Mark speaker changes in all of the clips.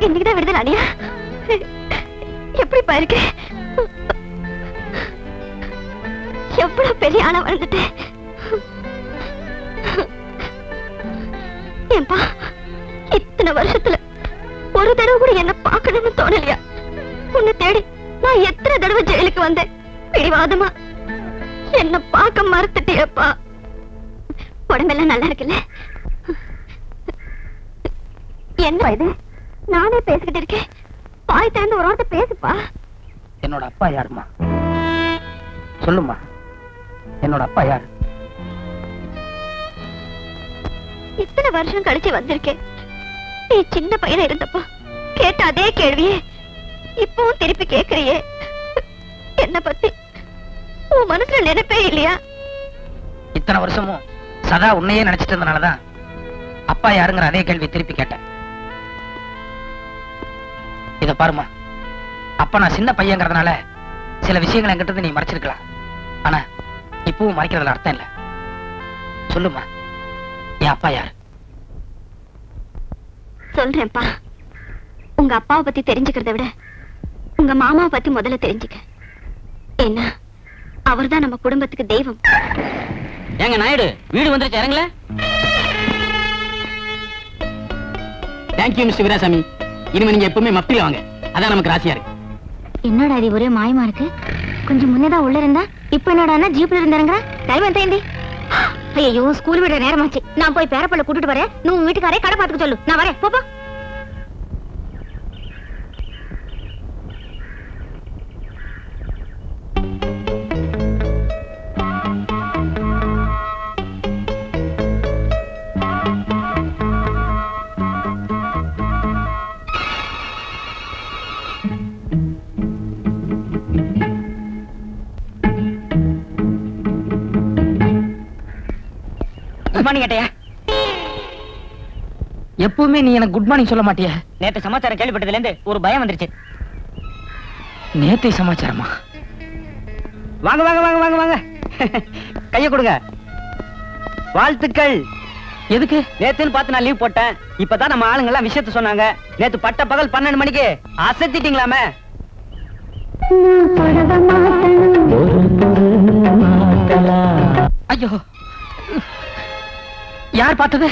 Speaker 1: இன்னைக்குதான் விடுதலை அணியா? எப்படி பாருக்க, எவ்வளவு பெரிய ஆளா வாழ்ந்துட்டேன். ஏன்பா இத்தனை வருஷத்துல ஒரு தடவை கூட என்ன பார்க்கணும்னு தோணலையா? உன்னை தேடி நான் எத்தனை தடவை ஜெயிலுக்கு வந்தேன். பிடிவாதமா என்ன பார்க்க மறுத்துட்டியப்பா. உடம்பெல்லாம் நல்லா இருக்குல்ல? என்ன இது? நானே பேசிக்கிட்டு இருக்கேன், பாய் திறந்து ஒரு வார்த்தை பேசுப்பா.
Speaker 2: என்னோட அப்பா யாருமா? சொல்லுமா, என்னோட அப்பா யாரு?
Speaker 1: இத்தனை வருஷம் கழிச்சு வந்திருக்கேன். நீ சின்ன பையனா இருந்தப்போ கேட்ட அதே கேள்வியே இப்பவும் திருப்பி கேக்குறியே. என்ன பத்தி உன் மனசுல நினைப்பே இல்லையா?
Speaker 2: இத்தனை வருஷமும் சதா உன்னையே நினைச்சிட்டு இருந்தனாலதான் அப்பா யாருங்கிற அதே கேள்வி திருப்பி கேட்டேன். இத பாருமா, அப்ப நான் சின்ன பையங்கிறதுனால சில விஷயங்கள் என்கிட்ட நீ மறைச்சிருக்கலாம். ஆனா இப்பவும் மறைக்கிறதுல அர்த்தம் இல்ல. சொல்லுமா, என் அப்பா யாரு?
Speaker 1: சொல்றேன்ப்பா. உங்க அப்பாவை பத்தி தெரிஞ்சுக்கிறத விட உங்க மாமாவை பத்தி முதல்ல தெரிஞ்சுக்க. என்ன, அவர்தான் நம்ம குடும்பத்துக்கு தெய்வம்.
Speaker 3: ஏங்க நாயுடு, வீடு வந்துருச்சு, இறங்கல.
Speaker 2: Thank you mister Veerasamy. இனிமே நீங்க எப்பவுமே மப்பில வாங்க, அதான் நமக்கு ராசியா இருக்கு.
Speaker 1: என்னடா இது ஒரே மாயமா இருக்கு? கொஞ்சம் முன்னேதான் உள்ள இருந்தா, இப்ப என்னடா ஜீப்ல இருந்தாருங்க. டைம் எந்த? ஐயோ, ஸ்கூல் விடுற நேரமாச்சு. நான் போய் பேரப்பள்ள கூட்டிட்டு வரேன். நீ உன் வீட்டுக்காரே கடை பார்த்துக்க சொல்லு. நான் வரேன், போப்பா.
Speaker 2: குட் மார்னிங் ஏட்டையா. எப்பவுமே நீ எனக்கு குட் மார்னிங் சொல்ல மாட்டியா?
Speaker 3: நேத்து சமாச்சாரம் கேள்விப்பட்டதுல இருந்து ஒரு பயம் வந்துருச்சு.
Speaker 2: நேத்தை சமாச்சாரமா?
Speaker 3: வாங்க வாங்க வாங்க வாங்க வாங்க, கைய கொடுங்க. வாழ்த்துக்கள்.
Speaker 2: எதுக்கு?
Speaker 3: நேத்துன்னு பார்த்து நான் லீவ் போட்டேன். இப்பதான் நம்ம ஆளுங்க எல்லாம் விஷயத்த சொன்னாங்க. நேத்து பட்ட பகல் 12 மணிக்கு அசத்திட்டீங்களாமே.
Speaker 2: ஐயோ, யார் பார்த்தது?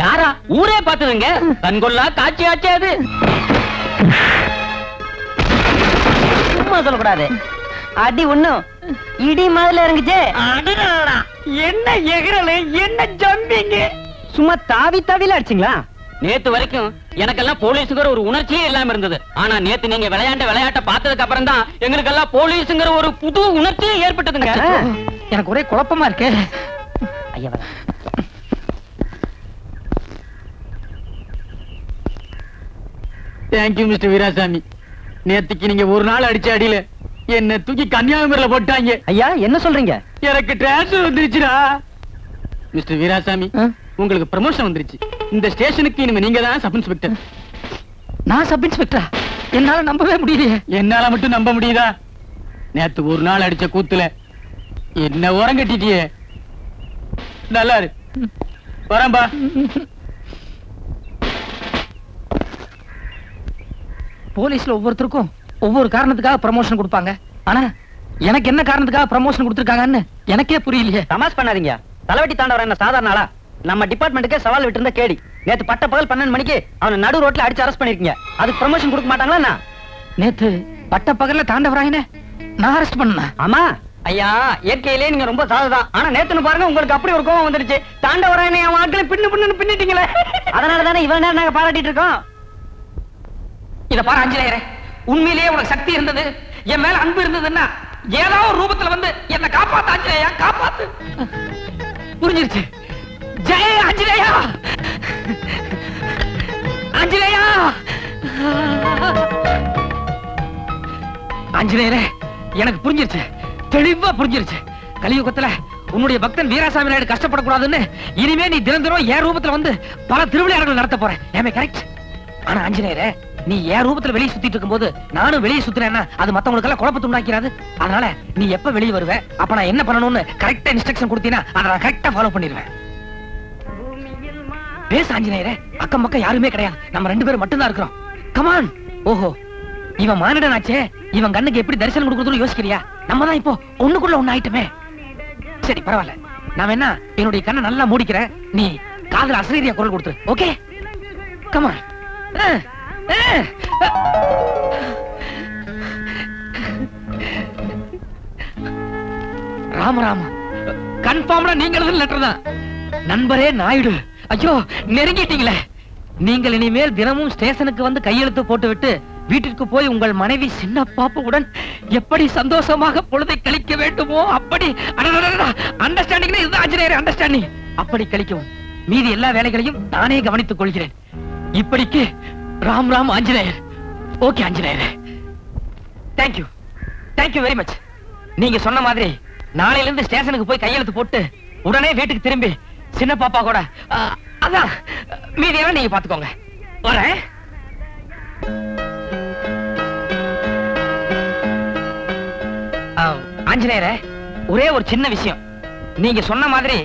Speaker 3: யாரா? ஊரே பார்த்ததுங்க. கண்கொள்ளா காட்சி ஆச்சு அது. சும்மா சொல்லக்கூடாது. அடி ஒண்ணும் இடி மாதிரி இறங்குச்சு. என்ன எகிறல, என்ன ஜம்பிங்க. சும்மா தாவி தாவில அடிச்சிங்களா? நேத்து வரைக்கும் எனக்கெல்லாம் போலீஸுங்கிற ஒரு உணர்ச்சியே இல்லாம இருந்தது. ஆனா நேத்து நீங்க விளையாட்ட பார்த்ததுக்கு அப்புறம் தான் எங்களுக்கெல்லாம் போலீஸுங்கிற ஒரு புது உணர்ச்சியே ஏற்பட்டதுங்க.
Speaker 2: எனக்கு ஒரே குழப்பமா இருக்கு.
Speaker 3: ஐயா,
Speaker 2: தேங்க்யூ மிஸ்டர் வீராசாமி. நேத்துக்கு நீங்க ஒரு நாள் அடிச்ச அடியில என்ன தூக்கி கன்னியாகுமரியில போட்டாங்க.
Speaker 3: ஐயா, என்ன சொல்றீங்க?
Speaker 2: எனக்கு டிரான்ஸ்ஃபர் வந்துருச்சுடா. மிஸ்டர் வீராசாமி, உங்களுக்கு ப்ரமோஷன் வந்துருச்சு. இந்த ஸ்டேஷனுக்கு இனிமே நீங்க தான் சப் இன்ஸ்பெக்டர். நான் சப் இன்ஸ்பெக்டரா? என்னால நம்பவே முடியலையே. என்னால மட்டும் நம்ப முடியுதா? நேத்து ஒரு நாள் அடிச்ச கூத்துல என்ன ஓரம் கட்டிட்டியே. நல்லா இரு, வரம்பா. போலீஸ்ல ஒவ்வொருத்தருக்கும் ஒவ்வொரு காரணத்துக்காக ப்ரமோஷன் கொடுப்பாங்க. ஆனா எனக்கு என்ன காரணத்துக்காக ப்ரமோஷன் கொடுத்திருக்காங்கன்னு எனக்கே புரியலையே.
Speaker 3: தமாஷ் பண்ணாதீங்க. தலைவட்டி தாண்டவர் என்ன சாதாரண ஆளா? நம்ம டிபார்ட்மெண்ட்டுக்கே சவால் விட்டு இருந்த கேடி. நேத்து பட்ட பகல் 12 மணிக்கு அவனை நடு ரோட்ல அடிச்சு அரெஸ்ட் பண்ணிருக்கீங்க. அதுக்கு ப்ரமோஷன் கொடுக்க மாட்டாங்களா? நேத்து பட்ட பகல்ல தாண்டவராயனே நான் அரெஸ்ட் பண்ண. ஆமா ஐயா, இயற்கையிலே நீங்க ரொம்ப சாதுதான். ஆனா நேத்துன்னு பாருங்க, உங்களுக்கு அப்படி ஒரு கோபம் வந்துருச்சு. தாண்டவராயனை அவன் ஆட்களை பின்னிட்டீங்களே. அதனால தானே இவ்வளவு நேரம் நாங்க பாராட்டிட்டு இருக்கோம்.
Speaker 2: இத பாரு ஆஞ்சநேயரே, உண்மையிலேயே உனக்கு சக்தி இருந்தது, என் மேல அன்பு இருந்ததுன்னா ஏதோ ஒரு ரூபத்துல வந்து என்ன காப்பாத்து ஆஞ்சநேயா, காப்பாத்து. புரிஞ்சிருச்சு. ஜெய ஆஞ்சநேயா, ஆஞ்சநேயா. ஆஞ்சநேயரே, எனக்கு புரிஞ்சிருச்சு, தெளிவா புரிஞ்சிருச்சு. கலியுகத்துல உன்னுடைய பக்தன் வீராசாமி நாயுடு கஷ்டப்படக்கூடாதுன்னு இனிமே நீ தினந்தோறும் என் ரூபத்துல வந்து பல திருவிளையாடல்கள் நடத்த போற. ஏமே கரெக்ட்? ஆனா ஆஞ்சநேயரே, நீ என் ரூபத்துல வெளியே சுத்திட்டு இருக்கும்போது நானும் வெளியே சுத்துறேன்னா அது மத்தவங்களுக்கு எல்லாம் குழப்பத்தை உண்டாக்கிறாது. அதனால நீ எப்ப வெளியே வருவ, அப்ப நான் என்ன பண்ணணும்னு கரெக்டா இன்ஸ்ட்ரக்ஷன் கொடுத்தீனா அதை நான் கரெக்டா ஃபாலோ பண்ணிடுவேன்.
Speaker 3: பேச ஆஞ்சநேயரே. அக்கம் பக்கம் யாருமே கிடையாது, நம்ம 2 பேரும் மட்டும்தான் இருக்கிறோம். கமான். ஓஹோ, இவன் மானிடனாச்சே, இவன் கண்ணுக்கு எப்படி தரிசனம் கொடுக்கறதுன்னு யோசிக்கிறியா? நம்ம தான் இப்போ ஒண்ணுக்குள்ள ஒண்ணு ஆயிட்டுமே. சரி பரவாயில்ல, நான் என்ன என்னுடைய கண்ணை நல்லா மூடிக்கிறேன், நீ காதுல அசரீரியா குரல் கொடுத்துரு. Okay come on. ராம ராம, கன்ஃபார்ம்டா நீங்க எழுதுன லெட்டர் தான். நண்பரே நாயுடு, ஐயோ நெருங்கிட்டீங்களே. நீங்கள் இனிமேல் தினமும் ஸ்டேஷனுக்கு வந்து கையெழுத்து போட்டு விட்டு வீட்டிற்கு போய் உங்கள் மனைவி சின்ன பாப்புடன் எப்படி சந்தோஷமாக பொழுதை கழிக்க வேண்டுமோ அப்படி அண்டர்ஸ்டாண்டிங், இதுதான் ஆஞ்சநேயர் அண்டர்ஸ்டாண்டிங். அப்படி கழிக்கவும், மீதி எல்லா வேலைகளையும் நானே கவனித்துக் கொள்கிறேன். இப்படிக்கு Ram Ram Anjaneyar. Okay Anjaneyar, thank you, thank you very much. நீங்க சொன்ன மாதிரி நாளையில இருந்து ஸ்டேஷனுக்கு போய் கையெழுத்து போட்டு உடனே வீட்டுக்கு திரும்பி சின்ன பாப்பா கூட அதான் மீதியெல்லாம் நீங்க பாத்துக்கோங்க. வரேன். ஆஞ்சநேயரே, ஒரே ஒரு சின்ன விஷயம். நீங்க சொன்ன மாதிரி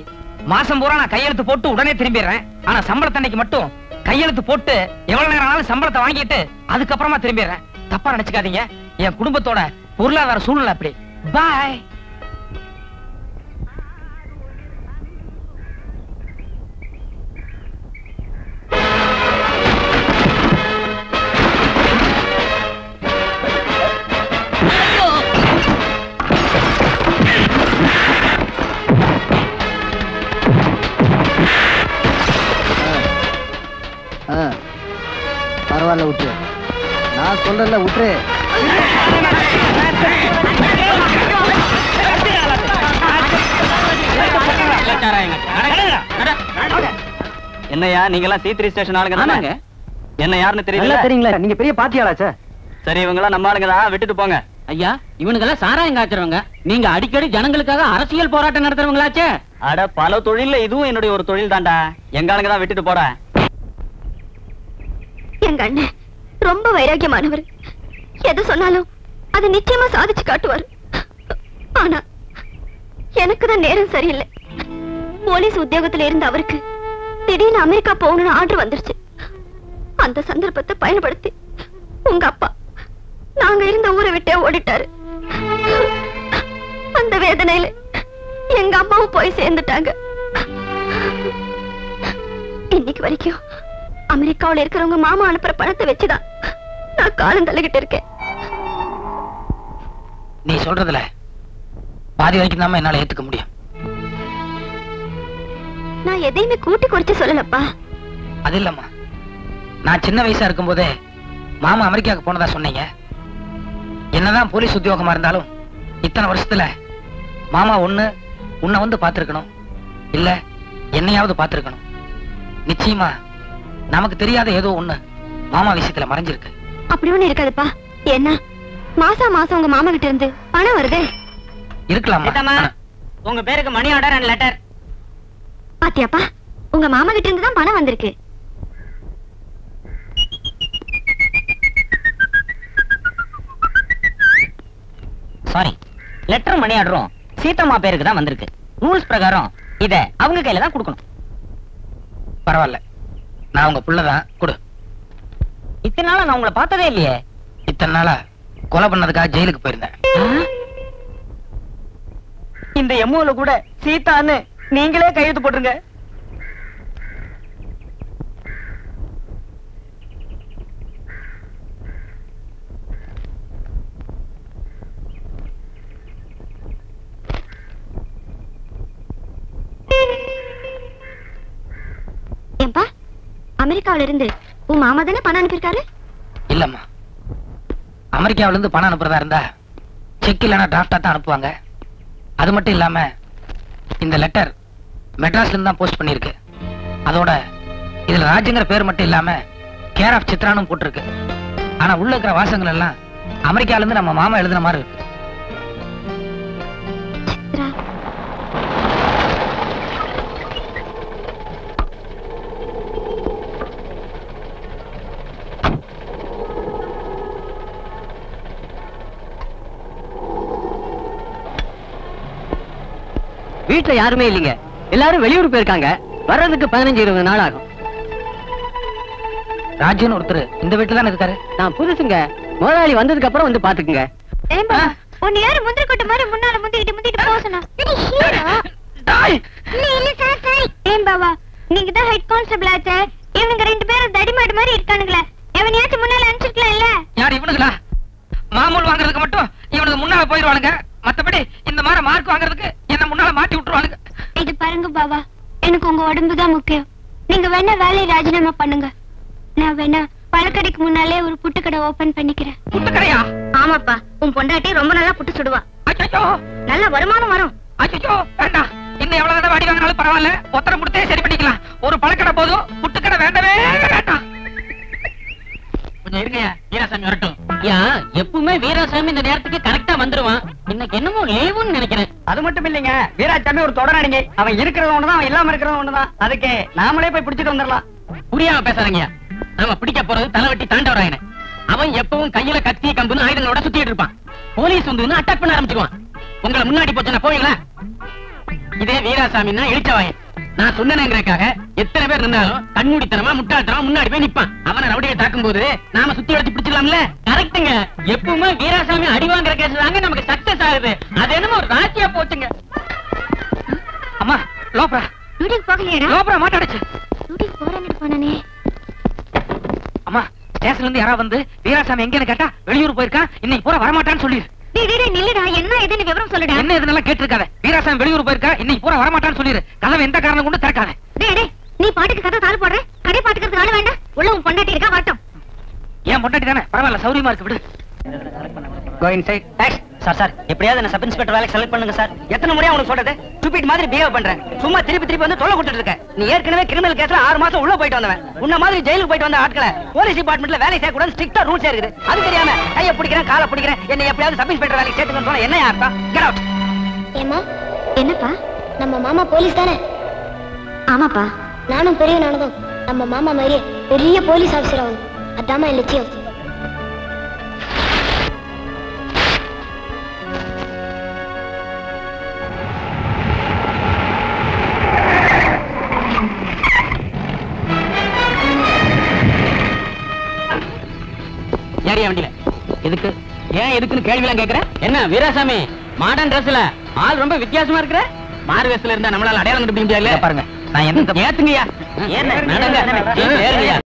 Speaker 3: மாசம் பூரா நான் கையெழுத்து போட்டு உடனே திரும்பிடுறேன். ஆனா சம்பளத்தன்னைக்கு மட்டும் கையெழுத்து போட்டு எவ்வளவு நேரம் ஆனாலும் சம்பளத்தை வாங்கிட்டு அதுக்கப்புறமா திரும்பிடுறேன். தப்பா நினைச்சுக்காதீங்க, என் குடும்பத்தோட பொருளாதார சூழ்நிலை அப்படி. பாய்.
Speaker 4: பரவாயில்ல விட்டு, நான் சொல்றேன்ல விட்டு.
Speaker 3: என்னையா நீங்க எல்லாம் C3 ஸ்டேஷன் ஆளுங்க தானே? என்ன யாருன்னு தெரியல? தெரியுங்களா? நீங்க பெரிய பாத்தியாளாச்சே. சரி, இவங்க நம்ம ஆளுங்க தான், விட்டுட்டு போங்க.
Speaker 2: ஐயா, இவனுக்கெல்லாம் சாராயம் காய்ச்சறவங்க. நீங்க அடிக்கடி ஜனங்களுக்காக அரசியல் போராட்டம் நடத்துறவங்களாச்சே.
Speaker 3: அட, பல தொழில்ல இதுவும் என்னுடைய ஒரு தொழில் தான்டா. எங்க ஆளுங்க தான், விட்டுட்டு போற.
Speaker 1: எங்க அண்ணன் ரொம்ப வைராக்கியமானவர். எது சொன்னாலும் அது நிச்சயமா சாதிச்சு காட்டுவார். ஆனா எனக்கு தான் நேரம் சரியில்லை. போலீஸ் உத்தியோகத்துல இருந்த அவருக்கு திடீர்னு அமெரிக்கா போகணும்னு ஆர்டர் வந்துருச்சு. அந்த சந்தர்ப்பத்தை பயன்படுத்தி உங்க அப்பா நாங்க இருந்த ஊரை விட்டே ஓடிட்டாரு. அந்த வேதனையில எங்க அம்மாவும் போய் சேர்ந்துட்டாங்க. இன்னைக்கு வரைக்கும் அமெரிக்காவில் இருக்கிறவங்க மாமா அனுப்புற பணத்தை வச்சுதான் நான் காலம் தள்ளிக்கிட்டு இருக்கேன்.
Speaker 3: நீ சொல்றதுல பாதி வரைக்கும் தான் என்னால ஏத்துக்க முடியும்.
Speaker 1: நான் எதையுமே கூட்டி குறைச்சு சொல்லலப்பா.
Speaker 3: அது இல்லம்மா, நான் சின்ன வயசா இருக்கும் போதே மாமா அமெரிக்காவுக்கு போனதா சொன்னீங்க. என்னதான் போலீஸ் உத்தியோகமா இருந்தாலும் இத்தனை வருஷத்துல மாமா உன்னை வந்து பாத்துருக்கணும், இல்ல என்னையாவது பாத்துருக்கணும். நிச்சயமா நமக்கு தெரியாத ஏதோ ஒண்ணு மாமா விஷயத்துல மறைஞ்சிருக்கு.
Speaker 1: அப்படி ஒண்ணு இருக்காதுப்பா. என்ன மாசம் மாசம் உங்க மாமா கிட்ட இருந்து பணம் வருதே.
Speaker 3: இருக்கலாமா?
Speaker 2: உங்க பேருக்கு மணி ஆர்டர் அண்ட் லெட்டர்.
Speaker 1: பாத்தியாப்பா, உங்க மாமா கிட்ட இருந்து தான் பணம் வந்திருக்கு.
Speaker 3: சாரி, லெட்டர் மணி ஆர்டரும் சீதம்மா பேருக்கு தான் வந்திருக்கு. ரூல்ஸ் பிரகாரம் இத அவங்க கையில தான் கொடுக்கணும். பரவாயில்ல, நான் உங்க புள்ளதான், கொடு. இத்தனை நாளா நான் உங்களை பார்த்ததே இல்லையே. இத்தனை நாளா கொலை பண்ணதுக்காக ஜெயிலுக்கு போயிருந்தேன். இந்த எம்ஓல கூட சீதான்னு நீங்களே கையெழுத்து போட்டுருங்க.
Speaker 1: ஏன்பா, அமெரிக்காவில இருந்து உன் மாமா தானே பணம் அனுப்பியிருக்காரு?
Speaker 3: இல்லம்மா, அமெரிக்காவில இருந்து பணம் அனுப்புறதா இருந்தா செக் இல்லைன்னா டிராஃப்டா தான் அனுப்புவாங்க. அது மட்டும் இல்லாம இந்த லெட்டர் மெட்ராஸ்ல இருந்து தான் போஸ்ட் பண்ணிருக்கு. அதோட இதுல ராஜுங்கிற பேர் மட்டும் இல்லாம கேர் ஆஃப் சித்ரானும் போட்டிருக்கு. ஆனா உள்ள இருக்கிற வாசகங்கள் எல்லாம் அமெரிக்கால இருந்து நம்ம மாமா எழுதுன மாதிரி இருக்கு.
Speaker 1: சித்ரா,
Speaker 2: வீட்டுல யாருமே இல்லைங்க. எல்லாரும் வெளியூர் போயிருக்காங்க. வர்றதுக்கு 15-20 நாள் ஆகும்.
Speaker 3: ராஜுன்னு ஒருத்தர் இந்த வீட்டுல தானே இருக்காரு.
Speaker 2: நான் புதுசுங்க, முதலாளி வந்ததுக்கு அப்புறம் வந்து பாத்துக்குங்க.
Speaker 1: ஏம்பா உன்னை யாரு முந்திரி கொட்ட மாதிரி முன்னால முந்திக்கிட்டு போசனா? ஏம்பாவா நீங்க தான் ஹெட் கான்ஸ்டபிள் ஆச்சே, இவனுங்க 2 பேரும் தடிமாடு மாதிரி இருக்கானுங்களே, எவனையாச்சும் முன்னால அனுப்பிச்சிருக்கலாம் இல்ல?
Speaker 3: யார் இவனுங்களா? மாமூல் வாங்குறதுக்கு மட்டும் இவனுக்கு முன்னால போயிடுவானுங்க, மத்தபடி இந்த மாதிரி மார்க் வாங்குறதுக்கு என்ன முன்னால மாட்டி விட்டுருவானுங்க.
Speaker 1: இது பாருங்க பாவா, எனக்கு உங்க உடம்பு தான் முக்கியம். நீங்க வேணா வேலையை ராஜினாமா பண்ணுங்க. நான் வேணா பழக்கடைக்கு முன்னாலே ஒரு புட்டுக்கடை ஓபன் பண்ணிக்கிறேன்.
Speaker 3: புட்டுக்கடையா?
Speaker 1: ஆமாப்பா, உன் பொண்டாட்டி ரொம்ப நல்லா புட்டு சுடுவா.
Speaker 3: அச்சோ,
Speaker 1: நல்ல வருமானம் வரும்.
Speaker 3: அச்சோ வேண்டாம். இன்னும் எவ்வளவு தடவை அடி வாங்கினாலும் பரவாயில்ல, ஒத்தரம் கொடுத்தே சரி பண்ணிக்கலாம். ஒரு பழக்கடை போதும், புட்டுக்கடை வேண்டவே வேண்டாம். கொஞ்சம் இருங்கயா, வீராசாமி வரட்டும்.
Speaker 2: எப்பவுமே வீராசாமி இந்த நேரத்துக்கு கரெக்டா வந்துருவான். இன்னைக்கு என்னமோ லீவுன்னு நினைக்கிறேன்.
Speaker 3: அது மட்டும் இல்லைங்க, வீராசாமி ஒரு தொடரானிங்க. அவன் இருக்கிறது ஒண்ணுதான், அவன் இல்லாம இருக்கிறது ஒண்ணுதான். அதுக்கு நாமளே போய் பிடிச்சிட்டு வந்துடலாம்.
Speaker 2: புரியாம பேசாதீங்க. நாம பிடிக்க போறது தலைவட்டி தாண்டவராயன. அவன் எப்பவும் கையில கத்தி கம்புன்னு ஆயுதங்களோட சுத்திட்டு இருப்பான். போலீஸ் வந்து அட்டாக் பண்ண ஆரம்பிச்சிருவான். உங்களை முன்னாடி போச்சுன்னா போவீங்களா? இதே வீராசாமின்னா இழிச்சவாயன். நான் சொன்னேங்கிறதுக்காக எத்தனை பேர் நின்னாலும் கண்மூடித்தனமா முட்டாள்தனமா முன்னாடி போய் நிப்பான். அவனை ரவுடியை தாக்கும் போது நாம சுத்தி வளைச்சு பிடிச்சிடலாம்ல. கரெக்டுங்க. எப்பவுமே வீராசாமி அடி வாங்குற கேஸ் தாங்க நமக்கு சக்சஸ் ஆகுது. அது என்னமோ ஒரு ராசியா போச்சுங்க.
Speaker 3: அம்மா லோப்ரா
Speaker 1: டியூட்டிக்கு போகலையடா?
Speaker 3: லோப்ரா மாட்டாடுச்சு.
Speaker 1: டியூட்டிக்கு போறேன்னு போனானே.
Speaker 3: அம்மா ஸ்டேஷன்ல இருந்து யாரா வந்து வீராசாமி எங்கன்னு கேட்டா வெளியூர் போயிருக்கான், இன்னைக்கு பூரா வரமாட்டான்னு சொல்லிரு.
Speaker 1: டேய் நில்லுடா, என்ன ஏதுன்னு விவரம் சொல்லுடா.
Speaker 3: என்ன இதெல்லாம் கேட்டிருக்காத. வீராசாமி வெளியூர் போயிருக்கா, இன்னைக்கு பூரா வரமாட்டான்னு சொல்லிரு. கதவை எந்த காரணம் கொண்டு திறக்காத.
Speaker 1: டேய் நீ பாட்டுக்கு கதை தாள் போடுற, கடை பாத்துக்கிறதுக்கு ஆளு வேண்டாம். உள்ள உன் பொண்டாட்டி இருக்கா, வரட்டும்.
Speaker 3: ஏன் பொண்டாட்டி தானே, பரவாயில்ல, சௌரியமா இருக்கு, விடு. Go inside. சார் எப்படியாவது என்ன சப் இன்ஸ்பெக்டர் வேலைக்கு செலக்ட் பண்ணுங்க சார். எத்தனை முறையா உனக்கு சொல்றது? ஸ்டூபிட் மாதிரி பிஹேவ் பண்றேன். சும்மா திருப்பி வந்து தொல்லை கொடுத்துட்டு இருக்க. நீ ஏற்கனவே கிரிமினல் கேஸ்ல 6 மாசம் உள்ள போயிட்டு வந்தவன். உன்ன மாதிரி ஜெயிலுக்கு போயிட்டு வந்த ஆட்களை போலீஸ் டிபார்ட்மெண்ட்ல வேலை செய்ய கூடாது ஸ்ட்ரிக்ட்டா ரூல்ஸ் இருக்குது. அது தெரியாம கையை பிடிக்கிறேன் காலை பிடிக்கிறேன் என்ன எப்படியாவது சப் இன்ஸ்பெக்டர் வேலைக்கு சேர்த்துக்கன்னு சொன்னா என்ன அர்த்தம்? Get out.
Speaker 1: ஏமா என்னப்பா, நம்ம மாமா போலீஸ் தானே? ஆமாப்பா, நானும் பெரிய நானும் நம்ம மாமா மாதிரியே பெரிய போலீஸ் ஆபீசர் ஆகும். அதாம்மா என் லட்சியம்.
Speaker 2: ஏறியா வண்டியில. எதுக்கு? ஏன் எதுக்குன்னு கேள்வி எல்லாம் கேக்குற? என்ன வீராசாமி மாடர்ன் டிரெஸ்ல ஆள் ரொம்ப வித்தியாசமா இருக்கிற? மாறு வேஷத்துல இருந்தா நம்மளால அடையாளம் கண்டுபிடிக்க முடியாது.
Speaker 3: பாருங்க நான் என்ன
Speaker 2: ஏத்துங்கய்யா. ஏன் நடங்க.